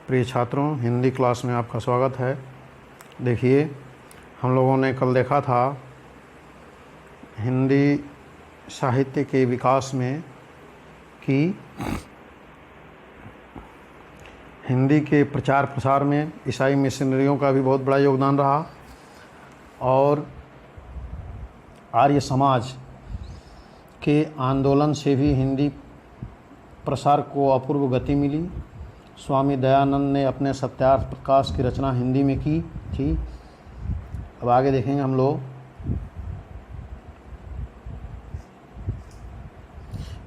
प्रिय छात्रों, हिंदी क्लास में आपका स्वागत है। देखिए, हम लोगों ने कल देखा था हिंदी साहित्य के विकास में कि हिंदी के प्रचार प्रसार में ईसाई मिशनरियों का भी बहुत बड़ा योगदान रहा और आर्य समाज के आंदोलन से भी हिंदी प्रसार को अपूर्व गति मिली। स्वामी दयानंद ने अपने सत्यार्थ प्रकाश की रचना हिंदी में की थी। अब आगे देखेंगे हम लोग।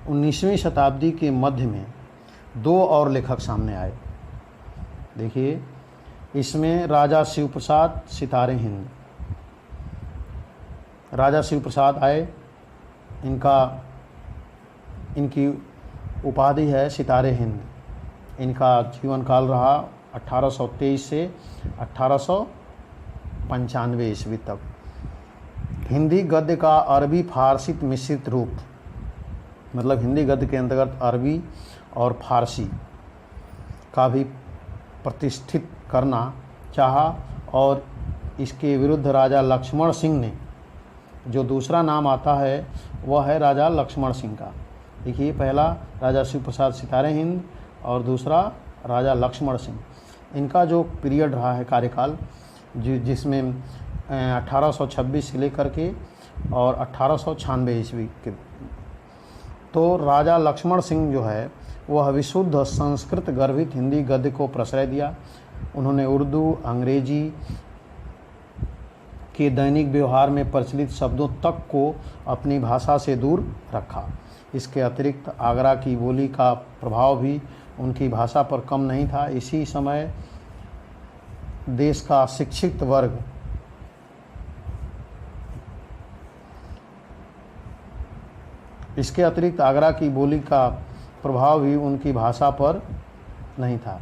19वीं शताब्दी के मध्य में दो और लेखक सामने आए। देखिए, इसमें राजा शिव प्रसाद सितारे हिंद। राजा शिव प्रसाद आए, इनकी उपाधि है सितारे हिंद। इनका जीवन काल रहा 1823 से 1895 ईस्वी तक। हिंदी गद्य का अरबी फारसी मिश्रित रूप, मतलब हिंदी गद्य के अंतर्गत अरबी और फारसी का भी प्रतिष्ठित करना चाहा और इसके विरुद्ध राजा लक्ष्मण सिंह ने, जो दूसरा नाम आता है वह है राजा लक्ष्मण सिंह का। देखिए, पहला राजा शिव प्रसाद सितारे हिंद और दूसरा राजा लक्ष्मण सिंह। इनका जो पीरियड रहा है कार्यकाल, जिसमें 1826 से लेकर के और 1896 ईस्वी के, तो राजा लक्ष्मण सिंह जो है वह विशुद्ध संस्कृत गर्भित हिंदी गद्य को प्रश्रय दिया। उन्होंने उर्दू, अंग्रेजी के दैनिक व्यवहार में प्रचलित शब्दों तक को अपनी भाषा से दूर रखा। इसके अतिरिक्त आगरा की बोली का प्रभाव भी उनकी भाषा पर कम नहीं था। इसी समय देश का शिक्षित वर्ग इसके अतिरिक्त आगरा की बोली का प्रभाव भी उनकी भाषा पर नहीं था।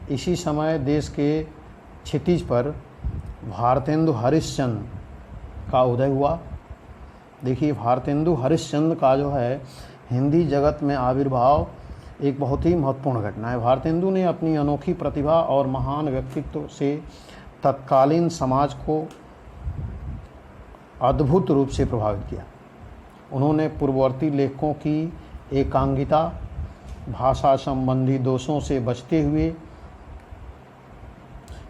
इसी समय देश के क्षितिज पर भारतेंदु हरिश्चंद्र का उदय हुआ। देखिए, भारतेंदु हरिश्चंद्र का जो है हिंदी जगत में आविर्भाव एक बहुत ही महत्वपूर्ण घटना है। भारतेंदु ने अपनी अनोखी प्रतिभा और महान व्यक्तित्व से तत्कालीन समाज को अद्भुत रूप से प्रभावित किया। उन्होंने पूर्ववर्ती लेखकों की एकांगिता, भाषा संबंधी दोषों से बचते हुए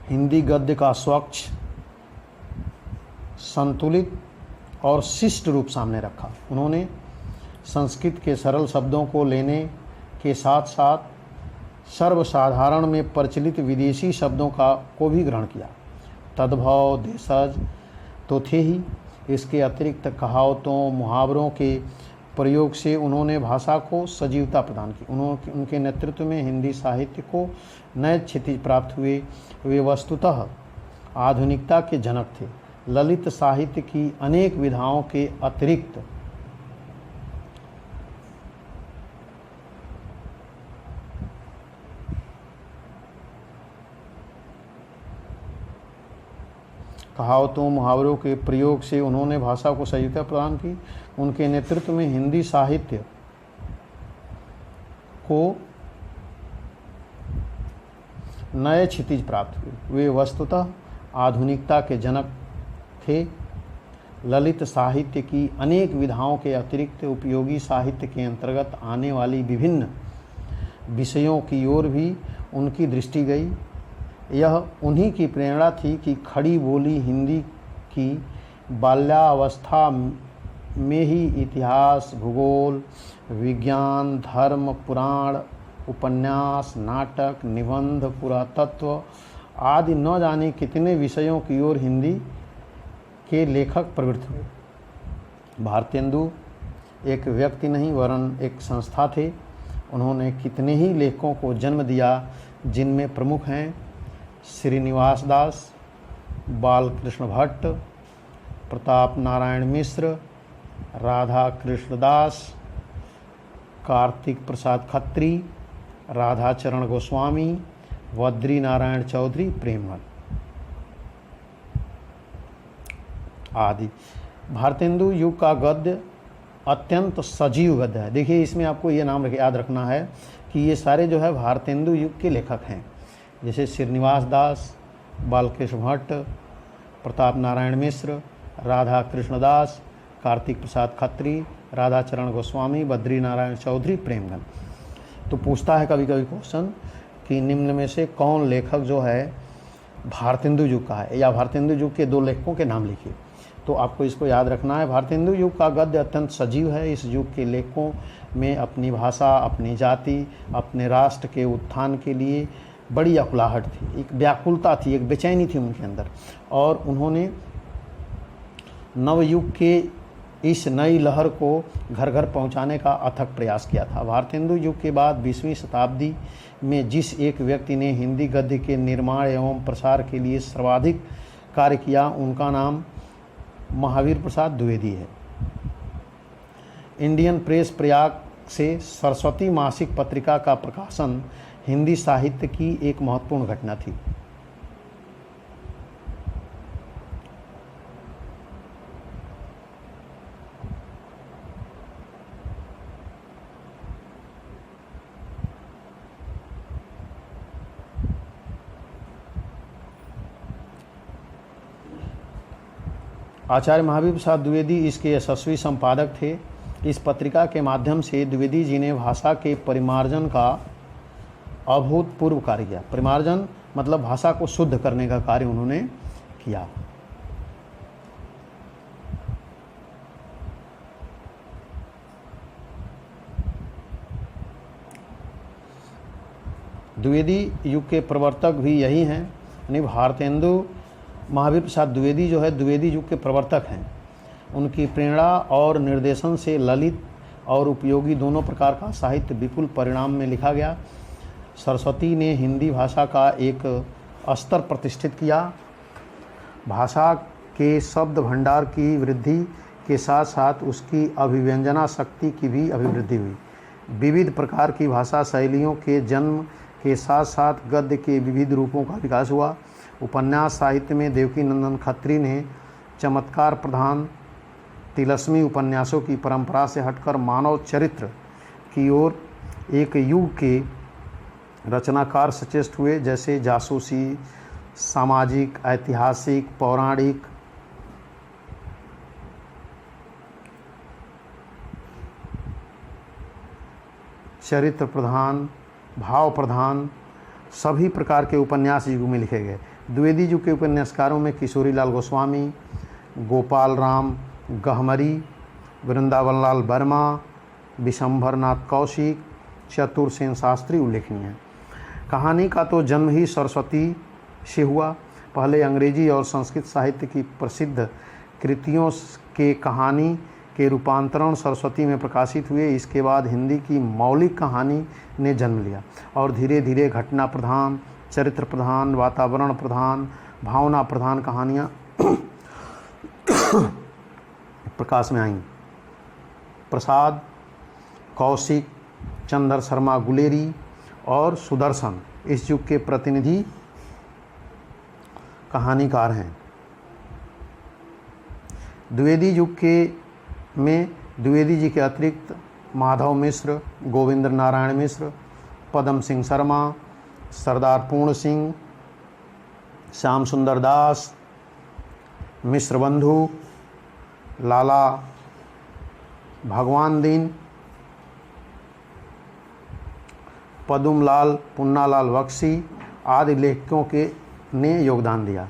हिंदी गद्य का स्वच्छ, संतुलित और शिष्ट रूप सामने रखा। उन्होंने संस्कृत के सरल शब्दों को लेने के साथ साथ सर्वसाधारण में प्रचलित विदेशी शब्दों को भी ग्रहण किया। तद्भव, देशज तो थे ही, इसके अतिरिक्त कहावतों, मुहावरों के प्रयोग से उन्होंने भाषा को सजीवता प्रदान की। उनके नेतृत्व में हिंदी साहित्य को नए क्षितिज प्राप्त हुए। वे वस्तुतः आधुनिकता के जनक थे। ललित साहित्य की अनेक विधाओं के अतिरिक्त कहावतों, मुहावरों के प्रयोग से उन्होंने भाषा को सजीवता प्रदान की। उनके नेतृत्व में हिंदी साहित्य को नए क्षितिज प्राप्त हुए। वे वस्तुतः आधुनिकता के जनक थे। ललित साहित्य की अनेक विधाओं के अतिरिक्त उपयोगी साहित्य के अंतर्गत आने वाली विभिन्न विषयों की ओर भी उनकी दृष्टि गई। यह उन्हीं की प्रेरणा थी कि खड़ी बोली हिंदी की बाल्यावस्था में ही इतिहास, भूगोल, विज्ञान, धर्म, पुराण, उपन्यास, नाटक, निबंध, पुरातत्व आदि न जाने कितने विषयों की ओर हिंदी के लेखक प्रवृत्त हुए। भारतेंदु एक व्यक्ति नहीं वरन एक संस्था थे। उन्होंने कितने ही लेखकों को जन्म दिया, जिनमें प्रमुख हैं श्रीनिवास दास, बालकृष्ण भट्ट, प्रताप नारायण मिश्र, राधा कृष्ण दास, कार्तिक प्रसाद खत्री, राधाचरण गोस्वामी, बद्री नारायण चौधरी, प्रेमवंत आदि। भारतेंदु युग का गद्य अत्यंत सजीव गद्य है। देखिए, इसमें आपको ये नाम याद रखना है कि ये सारे जो है भारतेंदु युग के लेखक हैं, जैसे श्रीनिवास दास, बालकृष्ण भट्ट, प्रताप नारायण मिश्र, राधा कृष्णदास, कार्तिक प्रसाद खत्री, राधाचरण गोस्वामी, बद्री नारायण चौधरी, प्रेमगन। तो पूछता है कभी कभी क्वेश्चन कि निम्न में से कौन लेखक जो है भारतेंदु युग का है, या भारतेंदु युग के 2 लेखकों के नाम लिखिए। तो आपको इसको याद रखना है। भारतेंदु युग का गद्य अत्यंत सजीव है। इस युग के लेखकों में अपनी भाषा, अपनी जाति, अपने राष्ट्र के उत्थान के लिए बड़ी अकुलाहट थी, एक व्याकुलता थी, एक बेचैनी थी उनके अंदर, और उन्होंने नवयुग के इस नई लहर को घर घर पहुंचाने का अथक प्रयास किया था। भारतेंदु युग के बाद 20वीं शताब्दी में जिस एक व्यक्ति ने हिंदी गद्य के निर्माण एवं प्रसार के लिए सर्वाधिक कार्य किया, उनका नाम महावीर प्रसाद द्विवेदी है। इंडियन प्रेस प्रयाग से सरस्वती मासिक पत्रिका का प्रकाशन हिंदी साहित्य की एक महत्वपूर्ण घटना थी। आचार्य महावीर प्रसाद द्विवेदी इसके यशस्वी संपादक थे। इस पत्रिका के माध्यम से द्विवेदी जी ने भाषा के परिमार्जन का अभूतपूर्व कार्य किया। परिमार्जन मतलब भाषा को शुद्ध करने का कार्य उन्होंने किया। द्विवेदी युग के प्रवर्तक भी यही हैं, यानी भारतेंदु महावीर प्रसाद द्विवेदी जो है द्विवेदी युग के प्रवर्तक हैं। उनकी प्रेरणा और निर्देशन से ललित और उपयोगी दोनों प्रकार का साहित्य विपुल परिणाम में लिखा गया। सरस्वती ने हिंदी भाषा का एक स्तर प्रतिष्ठित किया। भाषा के शब्द भंडार की वृद्धि के साथ साथ उसकी अभिव्यंजना शक्ति की भी अभिवृद्धि हुई। विविध प्रकार की भाषा शैलियों के जन्म के साथ साथ गद्य के विविध रूपों का विकास हुआ। उपन्यास साहित्य में देवकी नंदन खत्री ने चमत्कार प्रधान तिलस्मी उपन्यासों की परंपरा से हटकर मानव चरित्र की ओर एक युग के रचनाकार सचेष्ट हुए, जैसे जासूसी, सामाजिक, ऐतिहासिक, पौराणिक, चरित्र प्रधान, भाव प्रधान सभी प्रकार के उपन्यास युग में लिखे गए। द्विवेदी युग के उपन्यासकारों में किशोरीलाल गोस्वामी, गोपाल राम गहमरी, वृंदावन लाल वर्मा, विशंभरनाथ कौशिक, चतुरसेन शास्त्री उल्लेखनीय हैं। कहानी का तो जन्म ही सरस्वती से हुआ। पहले अंग्रेजी और संस्कृत साहित्य की प्रसिद्ध कृतियों के कहानी के रूपांतरण सरस्वती में प्रकाशित हुए। इसके बाद हिंदी की मौलिक कहानी ने जन्म लिया और धीरे धीरे घटना प्रधान, चरित्र प्रधान, वातावरण प्रधान, भावना प्रधान कहानियाँ प्रकाश में आईं। प्रसाद, कौशिक, चंद्र शर्मा गुलेरी और सुदर्शन इस युग के प्रतिनिधि कहानीकार हैं। द्विवेदी युग में द्विवेदी जी के अतिरिक्त माधव मिश्र, गोविंद्र नारायण मिश्र, पदम सिंह शर्मा, सरदार पूर्ण सिंह, श्याम सुंदर दास, मिश्र बंधु, लाला भगवान दीन, पदुमलाल, पुन्नालाल बख्शी आदि लेखकों ने योगदान दिया।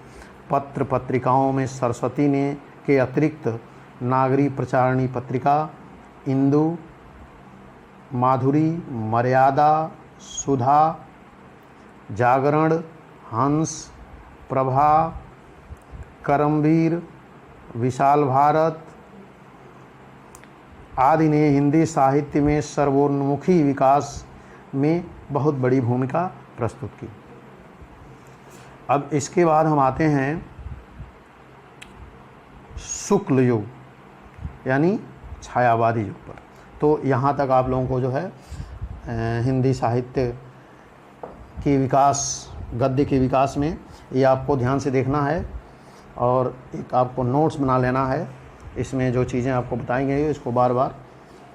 पत्र पत्रिकाओं में सरस्वती ने के अतिरिक्त नागरी प्रचारणी पत्रिका, इंदु, माधुरी, मर्यादा, सुधा, जागरण, हंस, प्रभा, करमवीर, विशाल भारत आदि ने हिंदी साहित्य में सर्वोन्मुखी विकास में बहुत बड़ी भूमिका प्रस्तुत की। अब इसके बाद हम आते हैं शुक्ल युग यानी छायावादी युग पर। तो यहाँ तक आप लोगों को जो है हिंदी साहित्य के विकास, गद्य के विकास में ये आपको ध्यान से देखना है और एक आपको नोट्स बना लेना है। इसमें जो चीज़ें आपको बताई गई है इसको बार बार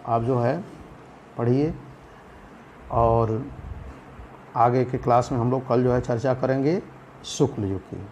आप जो है पढ़िए। और आगे के क्लास में हम लोग कल जो है चर्चा करेंगे शुक्ल युग की।